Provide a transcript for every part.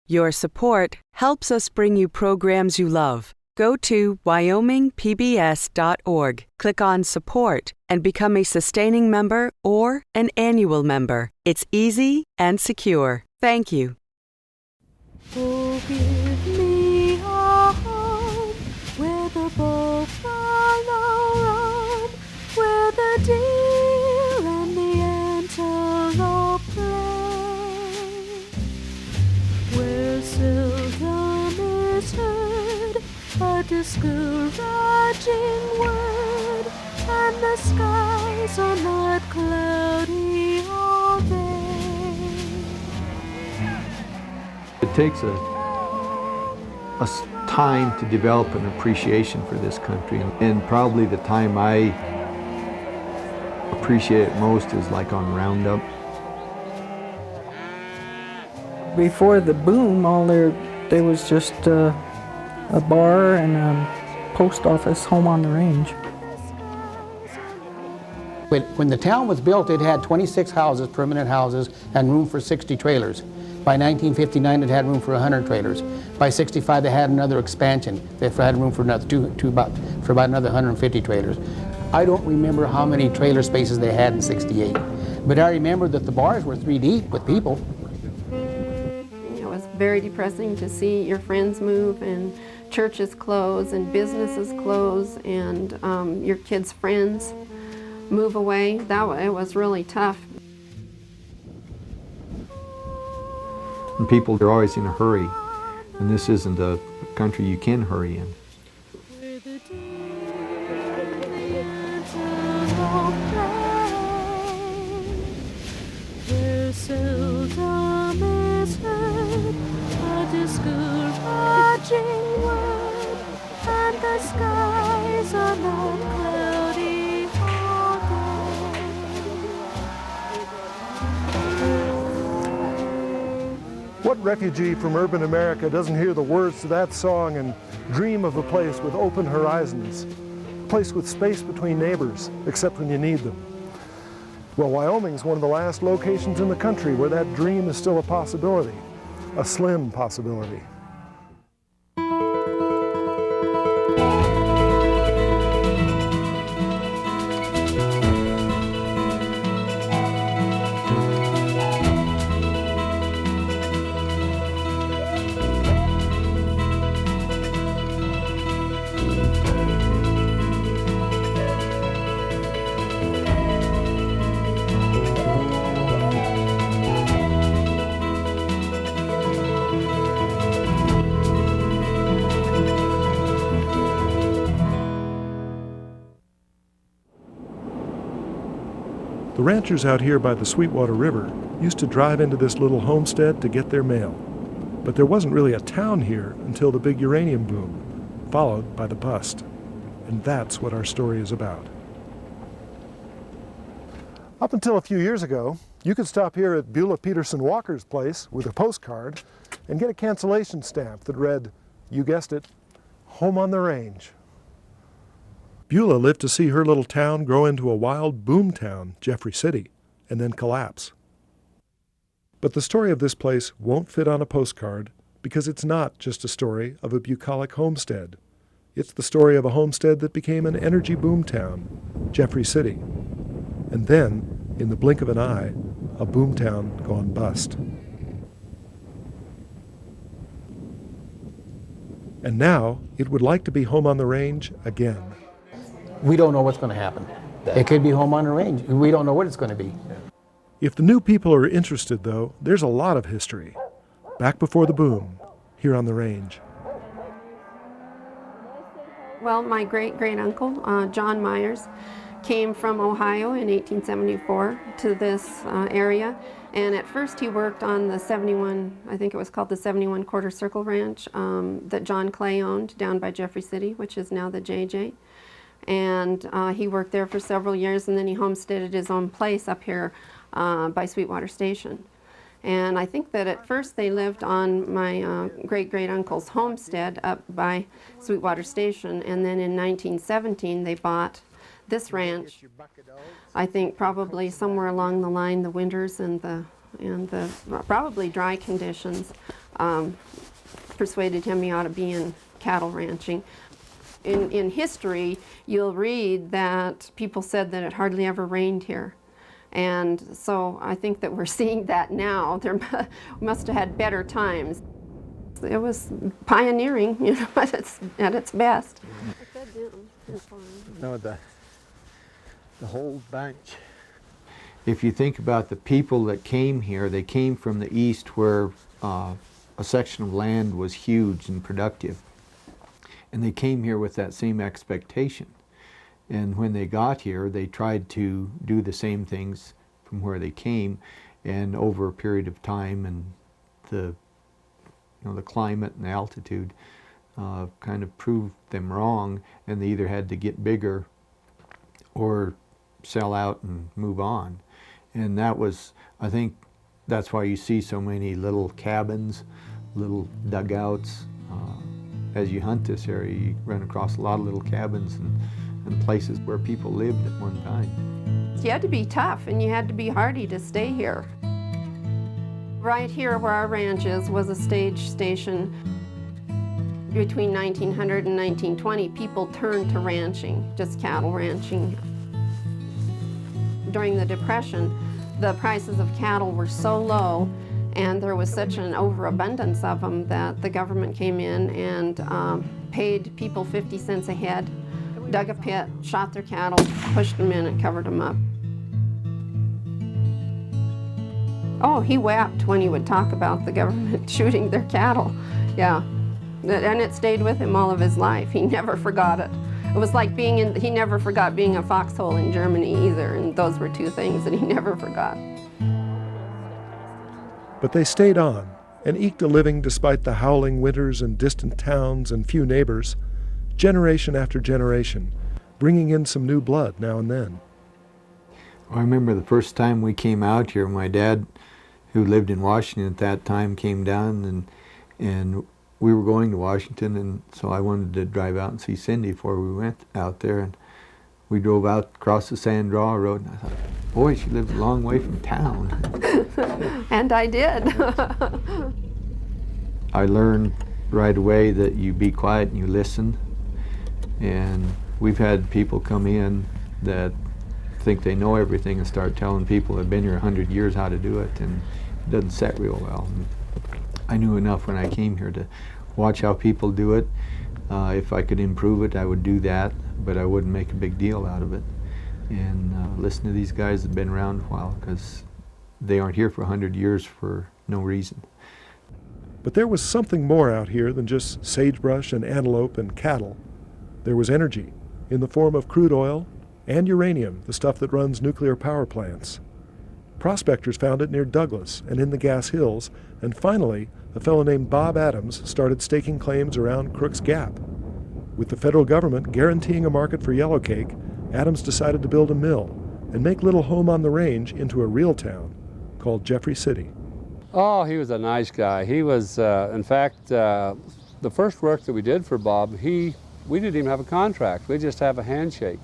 Your support helps us bring you programs you love. Go to wyomingpbs.org, click on Support, and become a sustaining member or an annual member. It's easy and secure. Thank you. Oh, give me a home where the buffalo roam, where the deer and the antelope play, where seldom is heard a discouraging word, and the skies are not cloudy all day. It takes a time to develop an appreciation for this country, and probably the time I appreciate it most is like on Roundup. Before the boom, there was just a bar and a post office home on the range. When the town was built, it had 26 houses, permanent houses, and room for 60 trailers. By 1959, it had room for 100 trailers. By 65, they had another expansion. They had room for another about another 150 trailers. I don't remember how many trailer spaces they had in '68, but I remember that the bars were 3 deep with people. It was very depressing to see your friends move and churches close and businesses close and your kids' friends move away. It was really tough. And people are always in a hurry, and this isn't a country you can hurry in. Where seldom is heard a discouraging word, and the skies are not cloudy all day. What refugee from urban America doesn't hear the words to that song and dream of a place with open horizons, a place with space between neighbors, except when you need them? Well, Wyoming's one of the last locations in the country where that dream is still a possibility, a slim possibility. The ranchers out here by the Sweetwater River used to drive into this little homestead to get their mail. But there wasn't really a town here until the big uranium boom, followed by the bust. And that's what our story is about. Up until a few years ago, you could stop here at Beulah Peterson Walker's place with a postcard and get a cancellation stamp that read, you guessed it, Home on the Range. Beulah lived to see her little town grow into a wild boomtown, Jeffrey City, and then collapse. But the story of this place won't fit on a postcard because it's not just a story of a bucolic homestead. It's the story of a homestead that became an energy boomtown, Jeffrey City. And then, in the blink of an eye, a boomtown gone bust. And now, it would like to be home on the range again. We don't know what's going to happen. It could be home on the range. We don't know what it's going to be. If the new people are interested, though, there's a lot of history. Back before the boom, here on the range. Well, my great-great-uncle, John Myers, came from Ohio in 1874 to this area. And at first he worked on the 71, I think it was called the 71 Quarter Circle Ranch that John Clay owned down by Jeffrey City, which is now the JJ. And he worked there for several years, and then he homesteaded his own place up here by Sweetwater Station. And I think that at first they lived on my great-great-uncle's homestead up by Sweetwater Station, and then in 1917 they bought this ranch. I think probably somewhere along the line the Winters and the and the probably dry conditions persuaded him he ought to be in cattle ranching. In history, you'll read that people said that it hardly ever rained here. And so I think that we're seeing that now. There must have had better times. It was pioneering, you know, at its best. No, the whole bunch. If you think about the people that came here, they came from the east where a section of land was huge and productive. And they came here with that same expectation. And when they got here, they tried to do the same things from where they came, and over a period of time and the climate and the altitude kind of proved them wrong, and they either had to get bigger or sell out and move on. And that was, I think that's why you see so many little cabins, little dugouts. As you hunt this area, you run across a lot of little cabins and places where people lived at one time. You had to be tough and you had to be hardy to stay here. Right here where our ranch is was a stage station. Between 1900 and 1920, people turned to ranching, just cattle ranching. During the Depression, the prices of cattle were so low and there was such an overabundance of them that the government came in and paid people 50 cents a head, dug a pit, shot their cattle, pushed them in and covered them up. Oh, he wept when he would talk about the government shooting their cattle. Yeah, and it stayed with him all of his life. He never forgot it. It was like he never forgot being a foxhole in Germany either, and those were two things that he never forgot. But they stayed on and eked a living despite the howling winters and distant towns and few neighbors, generation after generation, bringing in some new blood now and then. I remember the first time we came out here, my dad, who lived in Washington at that time, came down and we were going to Washington, and so I wanted to drive out and see Cindy before we went out there. And we drove out across the San Draw Road, and I thought, boy, she lives a long way from town. And I did. I learned right away that you be quiet and you listen. And we've had people come in that think they know everything and start telling people that have been here 100 years how to do it, and it doesn't set real well. And I knew enough when I came here to watch how people do it. If I could improve it, I would do that, but I wouldn't make a big deal out of it. And listen to these guys that have been around a while, because they aren't here for 100 years for no reason. But there was something more out here than just sagebrush and antelope and cattle. There was energy in the form of crude oil and uranium, the stuff that runs nuclear power plants. Prospectors found it near Douglas and in the Gas Hills, and finally, a fellow named Bob Adams started staking claims around Crook's Gap. With the federal government guaranteeing a market for yellowcake, Adams decided to build a mill and make little home on the range into a real town called Jeffrey City. Oh, he was a nice guy. He was, in fact, the first work that we did for Bob, we didn't even have a contract. We just have a handshake.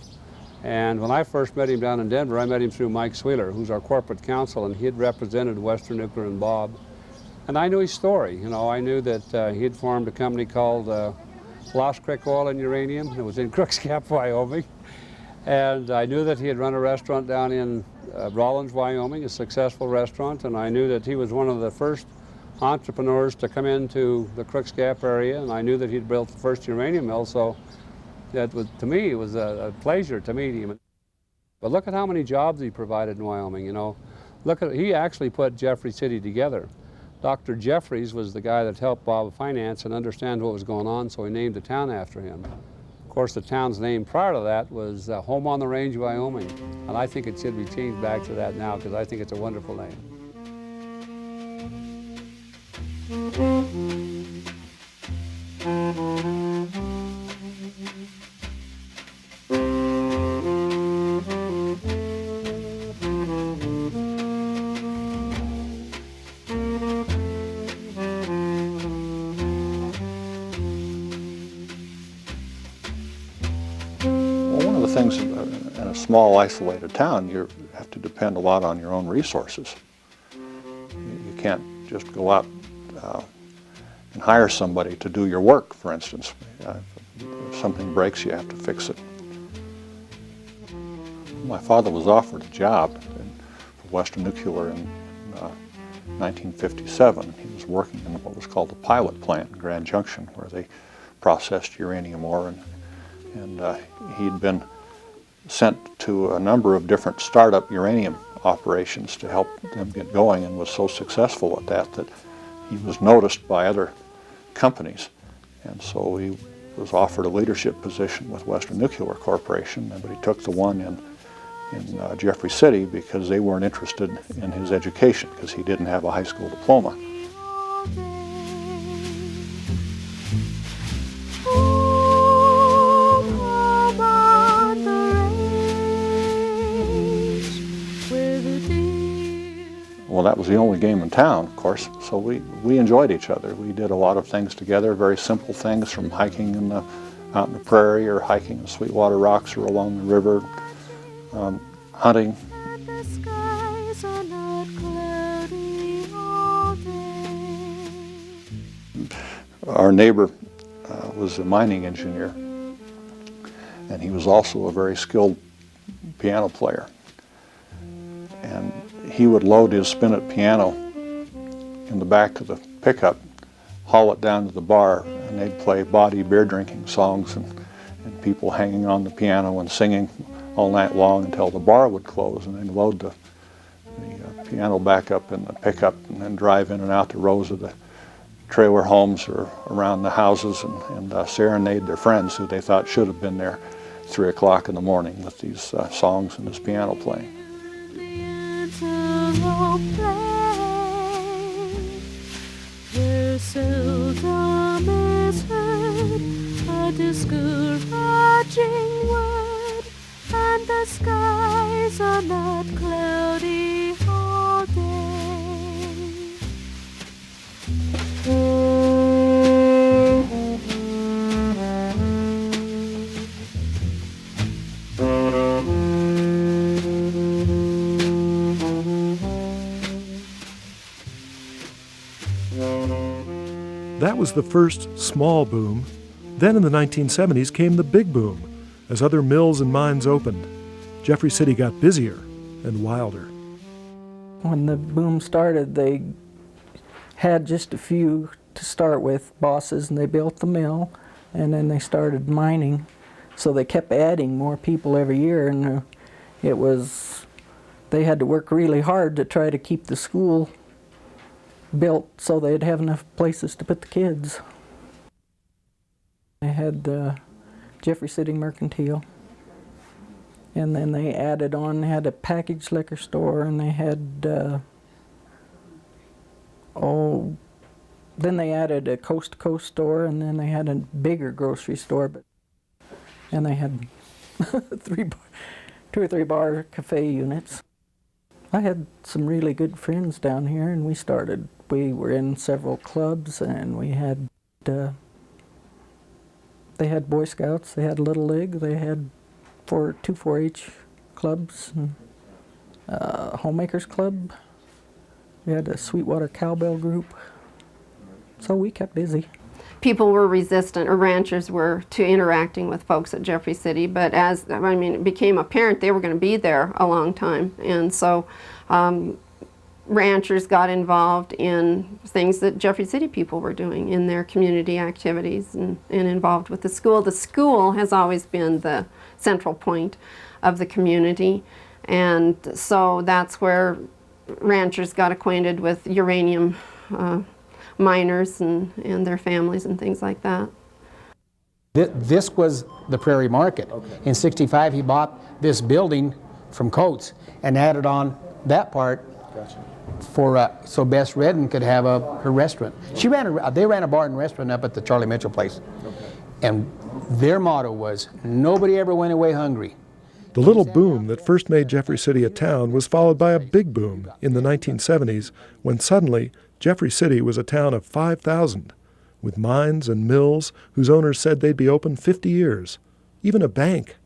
And when I first met him down in Denver, I met him through Mike Sweeler, who's our corporate counsel, and he had represented Western Nuclear and Bob. And I knew his story. You know, I knew that he had formed a company called Lost Creek Oil and Uranium. It was in Crook's Gap, Wyoming. And I knew that he had run a restaurant down in Rawlins, Wyoming, a successful restaurant, and I knew that he was one of the first entrepreneurs to come into the Crook's Gap area, and I knew that he'd built the first uranium mill, so that was, to me, it was a pleasure to meet him. But look at how many jobs he provided in Wyoming, you know. He actually put Jeffrey City together. Dr. Jeffries was the guy that helped Bob finance and understand what was going on, so he named the town after him. Of course, the town's name prior to that was Home on the Range, Wyoming, and I think it should be changed back to that now because I think it's a wonderful name. Things in a small, isolated town, you have to depend a lot on your own resources. can't just go out and hire somebody to do your work, for instance. If something breaks, you have to fix it. My father was offered a job for Western Nuclear in 1957. He was working in what was called the pilot plant in Grand Junction, where they processed uranium ore, and he'd been sent to a number of different startup uranium operations to help them get going, and was so successful at that he was noticed by other companies. And so he was offered a leadership position with Western Nuclear Corporation, but he took the one in Jeffrey City because they weren't interested in his education, because he didn't have a high school diploma. Well, that was the only game in town, of course, so we enjoyed each other. We did a lot of things together, very simple things, from hiking out in the prairie, or hiking in Sweetwater Rocks or along the river, hunting. The skies are not cloudy all day. Our neighbor was a mining engineer, and he was also a very skilled piano player. And he would load his spinet piano in the back of the pickup, haul it down to the bar, and they'd play bawdy beer drinking songs, and people hanging on the piano and singing all night long until the bar would close, and then load the piano back up in the pickup and then drive in and out the rows of the trailer homes or around the houses and serenade their friends who they thought should have been there 3 o'clock in the morning with these songs and this piano playing. Where seldom is heard a discouraging word, and the skies are not cloudy all day. That was the first small boom. Then in the 1970s came the big boom, as other mills and mines opened. Jeffrey City got busier and wilder. When the boom started, they had just a few to start with, bosses, and they built the mill, and then they started mining. So they kept adding more people every year, and they had to work really hard to try to keep the school built so they'd have enough places to put the kids. They had the Jeffrey City Mercantile, and then they added on, they had a packaged liquor store, and they had, then they added a coast-to-coast store, and then they had a bigger grocery store, and they had 2 or 3 bar cafe units. I had some really good friends down here, and we were in several clubs, and we had, they had Boy Scouts, they had Little League, they had 2 4-H clubs, and Homemakers Club. We had a Sweetwater Cowbell group, so we kept busy. People were resistant, or ranchers were, to interacting with folks at Jeffrey City, but it became apparent they were going to be there a long time, and so ranchers got involved in things that Jeffrey City people were doing in their community activities, and involved with the school. The school has always been the central point of the community, and so that's where ranchers got acquainted with uranium miners and their families and things like that. This was the Prairie Market. Okay. In '65 he bought this building from Coates and added on that part. Gotcha. So Bess Redden could have her restaurant. They ran a bar and restaurant up at the Charlie Mitchell place. Okay. And their motto was, nobody ever went away hungry. The little boom that first made Jeffrey City a town was followed by a big boom in the 1970s, when suddenly Jeffrey City was a town of 5,000, with mines and mills whose owners said they'd be open 50 years, even a bank.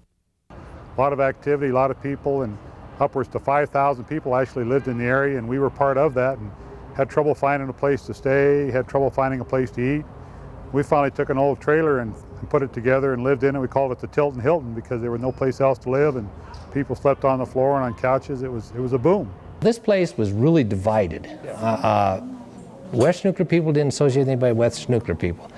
A lot of activity, a lot of people, and upwards to 5,000 people actually lived in the area, and we were part of that. And had trouble finding a place to stay, had trouble finding a place to eat. We finally took an old trailer and put it together and lived in it. We called it the Tilton Hilton because there was no place else to live, and people slept on the floor and on couches. It was a boom. This place was really divided. West Nuclear people didn't associate with anybody West Nuclear people.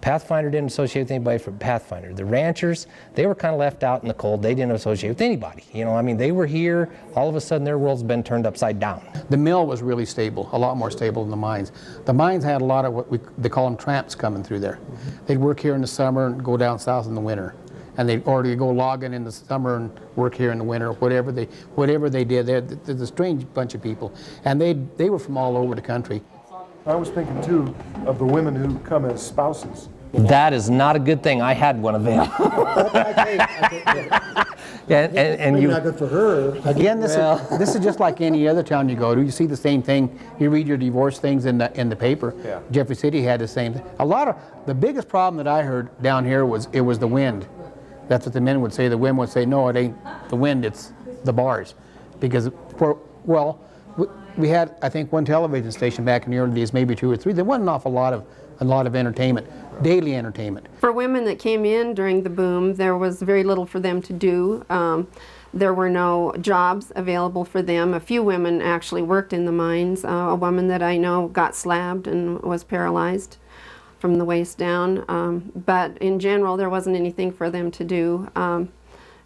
Pathfinder didn't associate with anybody from Pathfinder. The ranchers, they were kind of left out in the cold. They didn't associate with anybody. You know, I mean, they were here. All of a sudden, their world's been turned upside down. The mill was really stable, a lot more stable than the mines. The mines had a lot of they call them tramps coming through there. They'd work here in the summer and go down south in the winter. And they'd already go logging in the summer and work here in the winter, whatever they did. They're a strange bunch of people. And they were from all over the country. I was thinking, too, of the women who come as spouses. That is not a good thing. I had one of them. and you, not good for her. Again, this is just like any other town you go to. You see the same thing. You read your divorce things in the paper. Yeah. Jeffrey City had the same thing. The biggest problem that I heard down here was the wind. That's what the men would say. The women would say, no, it ain't the wind, it's the bars. Because, we had, I think, one television station back in the early days, maybe 2 or 3. There wasn't an awful lot of entertainment, daily entertainment. For women that came in during the boom, there was very little for them to do. There were no jobs available for them. A few women actually worked in the mines. A woman that I know got slabbed and was paralyzed from the waist down. But in general, there wasn't anything for them to do.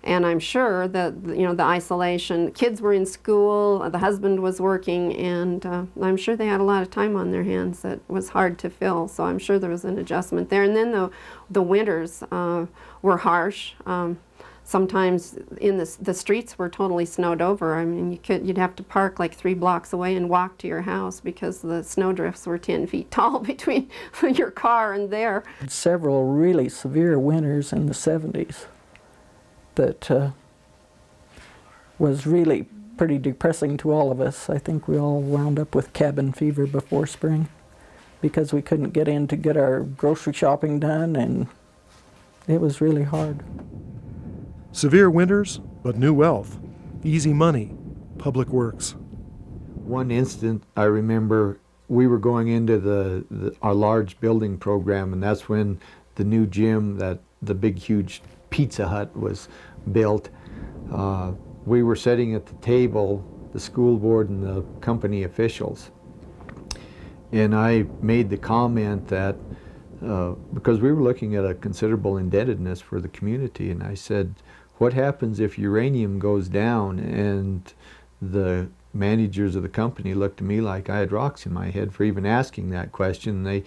And I'm sure that, you know, the isolation, kids were in school, the husband was working, and I'm sure they had a lot of time on their hands that was hard to fill. So I'm sure there was an adjustment there. And then the winters were harsh. Sometimes in the streets were totally snowed over. I mean, you'd have to park like 3 blocks away and walk to your house because the snowdrifts were 10 feet tall between your car and there. Several really severe winters in the 70s. That was really pretty depressing to all of us. I think we all wound up with cabin fever before spring because we couldn't get in to get our grocery shopping done, and it was really hard. Severe winters, but new wealth, easy money, public works. One instant, I remember we were going into our large building program, and that's when the new gym, the big, huge Pizza Hut was built. We were sitting at the table, the school board and the company officials, and I made the comment that because we were looking at a considerable indebtedness for the community, and I said, what happens if uranium goes down? And the managers of the company looked at me like I had rocks in my head for even asking that question. They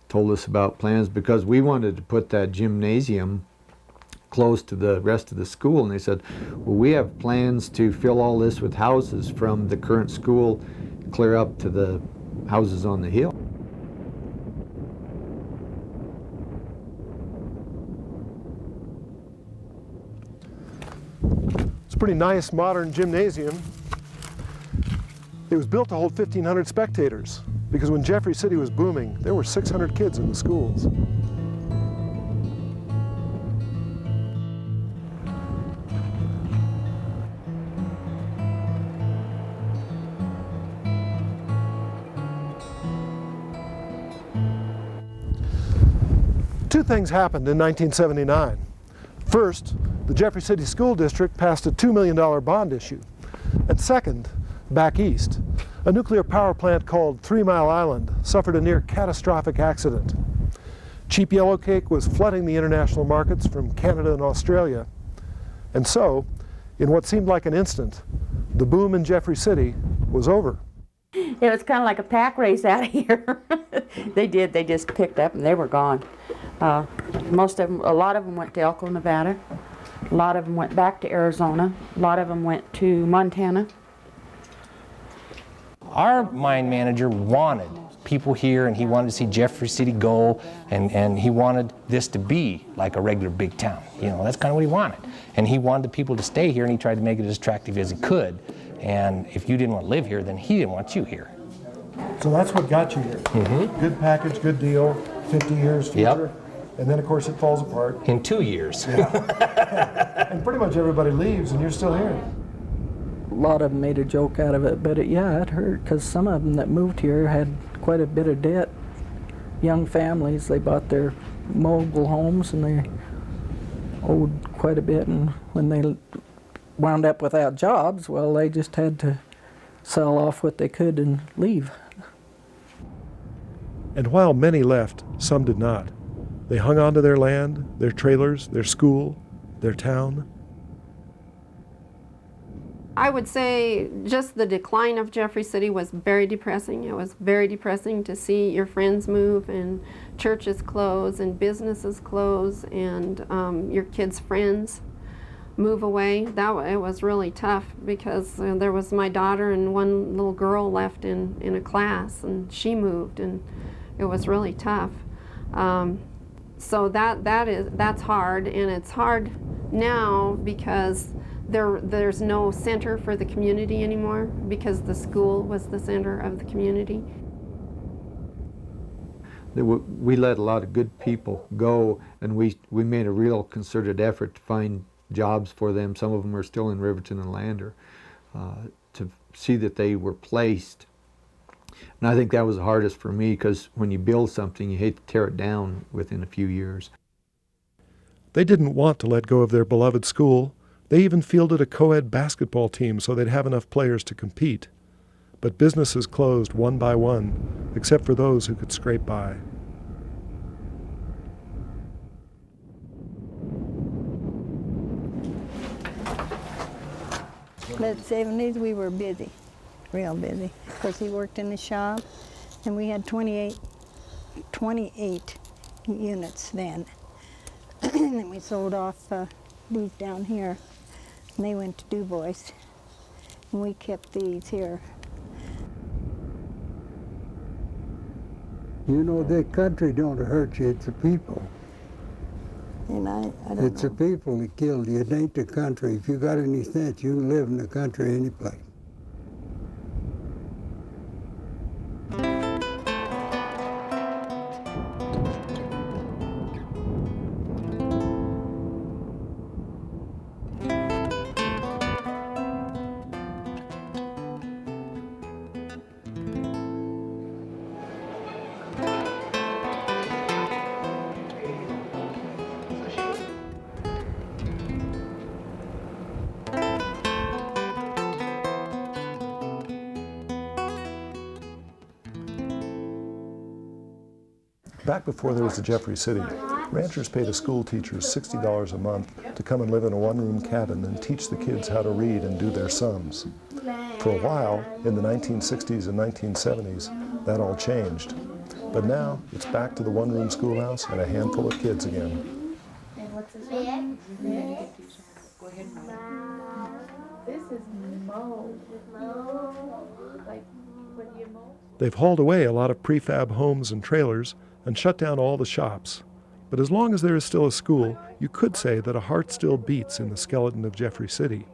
told us about plans because we wanted to put that gymnasium close to the rest of the school, and they said, well, we have plans to fill all this with houses from the current school clear up to the houses on the hill. It's a pretty nice modern gymnasium. It was built to hold 1,500 spectators because when Jeffrey City was booming, there were 600 kids in the schools. Two things happened in 1979. First, the Jeffrey City School District passed a $2 million bond issue. And second, back east, a nuclear power plant called 3 Mile Island suffered a near catastrophic accident. Cheap yellow cake was flooding the international markets from Canada and Australia. And so, in what seemed like an instant, the boom in Jeffrey City was over. It was kind of like a pack race out of here. They just picked up and they were gone. A lot of them went to Elko, Nevada. A lot of them went back to Arizona. A lot of them went to Montana. Our mine manager wanted people here, and he wanted to see Jeffrey City go, and he wanted this to be like a regular big town. You know, that's kind of what he wanted. And he wanted the people to stay here, and he tried to make it as attractive as he could. And if you didn't want to live here, then he didn't want you here. So that's what got you here. Mm-hmm. Good package, good deal, 50 years future. Yep. And then, of course, it falls apart. In 2 years. Yeah. And pretty much everybody leaves, and you're still here. lot of them made a joke out of it, but yeah, it hurt, because some of them that moved here had quite a bit of debt. Young families, they bought their mobile homes and they owed quite a bit, and when they wound up without jobs, well, they just had to sell off what they could and leave. And while many left, some did not. They hung on to their land, their trailers, their school, their town. I would say just the decline of Jeffrey City was very depressing. It was very depressing to see your friends move and churches close and businesses close and your kids' friends move away. It was really tough because there was my daughter and one little girl left in a class, and she moved, and it was really tough. So that's hard, and it's hard now because there's no center for the community anymore, because the school was the center of the community. We let a lot of good people go, and we made a real concerted effort to find jobs for them. Some of them are still in Riverton and Lander, to see that they were placed. And I think that was the hardest for me, because when you build something, you hate to tear it down within a few years. They didn't want to let go of their beloved school. They even fielded a co-ed basketball team so they'd have enough players to compete. But businesses closed one by one, except for those who could scrape by. But the 70s we were busy, real busy, because he worked in the shop, and we had 28 units then. And then we sold off these down here, and they went to Du Bois, and we kept these here. You know, the country don't hurt you, it's the people. And I don't It's know. the people that killed you, it ain't the country. If you got any sense, you can live in the country any place. Back before there was a Jeffrey City, ranchers paid a school teacher $60 a month to come and live in a one-room cabin and teach the kids how to read and do their sums. For a while, in the 1960s and 1970s, that all changed. But now, it's back to the one-room schoolhouse and a handful of kids again. And what's this one? Go ahead. This is mow. Like when you mow. They've hauled away a lot of prefab homes and trailers and shut down all the shops. But as long as there is still a school, you could say that a heart still beats in the skeleton of Jeffrey City.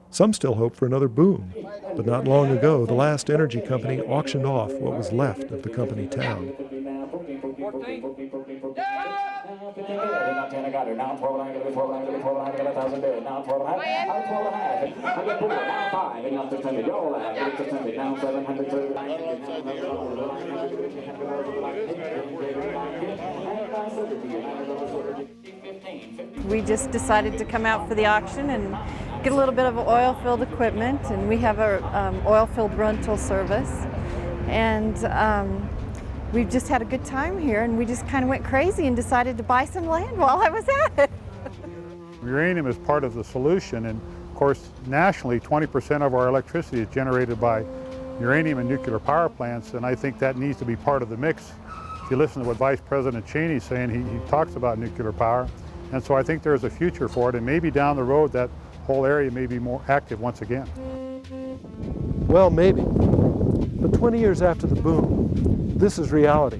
Some still hope for another boom, but not long ago, the last energy company auctioned off what was left of the company town. We just decided to come out for the auction and get a little bit of oil-filled equipment, and we have a oil-filled rental service, and we've just had a good time here, and we just kind of went crazy and decided to buy some land while I was at it. Uranium is part of the solution, and of course nationally 20% of our electricity is generated by uranium and nuclear power plants, and I think that needs to be part of the mix. If you listen to what Vice President Cheney's saying, he talks about nuclear power, and so I think there's a future for it, and maybe down the road that whole area may be more active once again. Well, maybe. But 20 years after the boom, this is reality.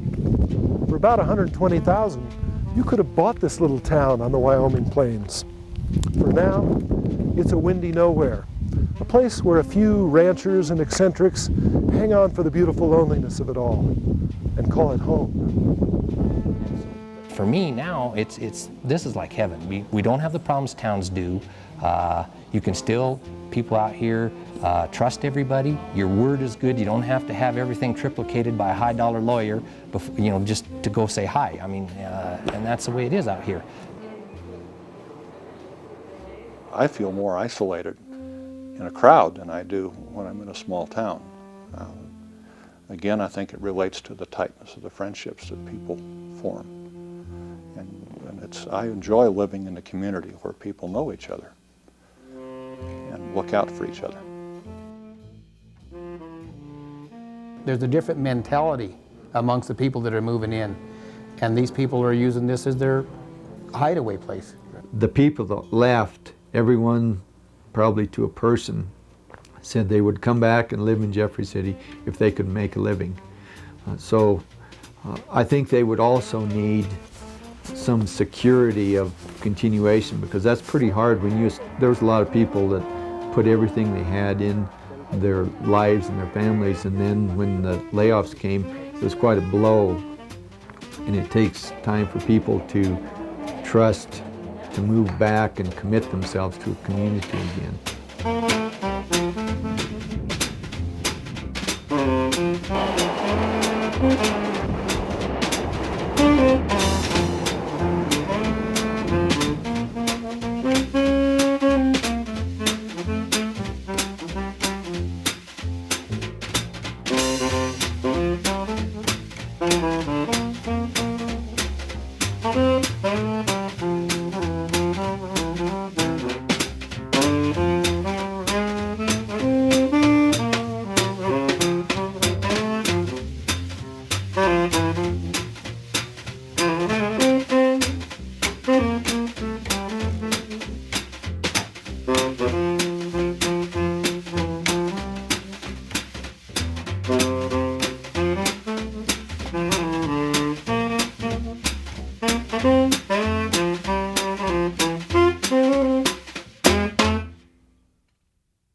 For about $120,000, you could have bought this little town on the Wyoming plains. For now, it's a windy nowhere, a place where a few ranchers and eccentrics hang on for the beautiful loneliness of it all and call it home. for me now, this is like heaven. We don't have the problems towns do. You can still, people out here, trust everybody. Your word is good. You don't have to have everything triplicated by a high-dollar lawyer, before, you know, just to go say hi. I mean, and that's the way it is out here. I feel more isolated in a crowd than I do when I'm in a small town. Again, I think it relates to the tightness of the friendships that people form. And I enjoy living in a community where people know each other and look out for each other. There's a different mentality amongst the people that are moving in, and these people are using this as their hideaway place. The people that left, everyone, probably to a person, said they would come back and live in Jeffrey City if they could make a living. So I think they would also need some security of continuation, because that's pretty hard when there's a lot of people that put everything they had in their lives and their families, and then when the layoffs came, it was quite a blow. And it takes time for people to trust, to move back and commit themselves to a community again.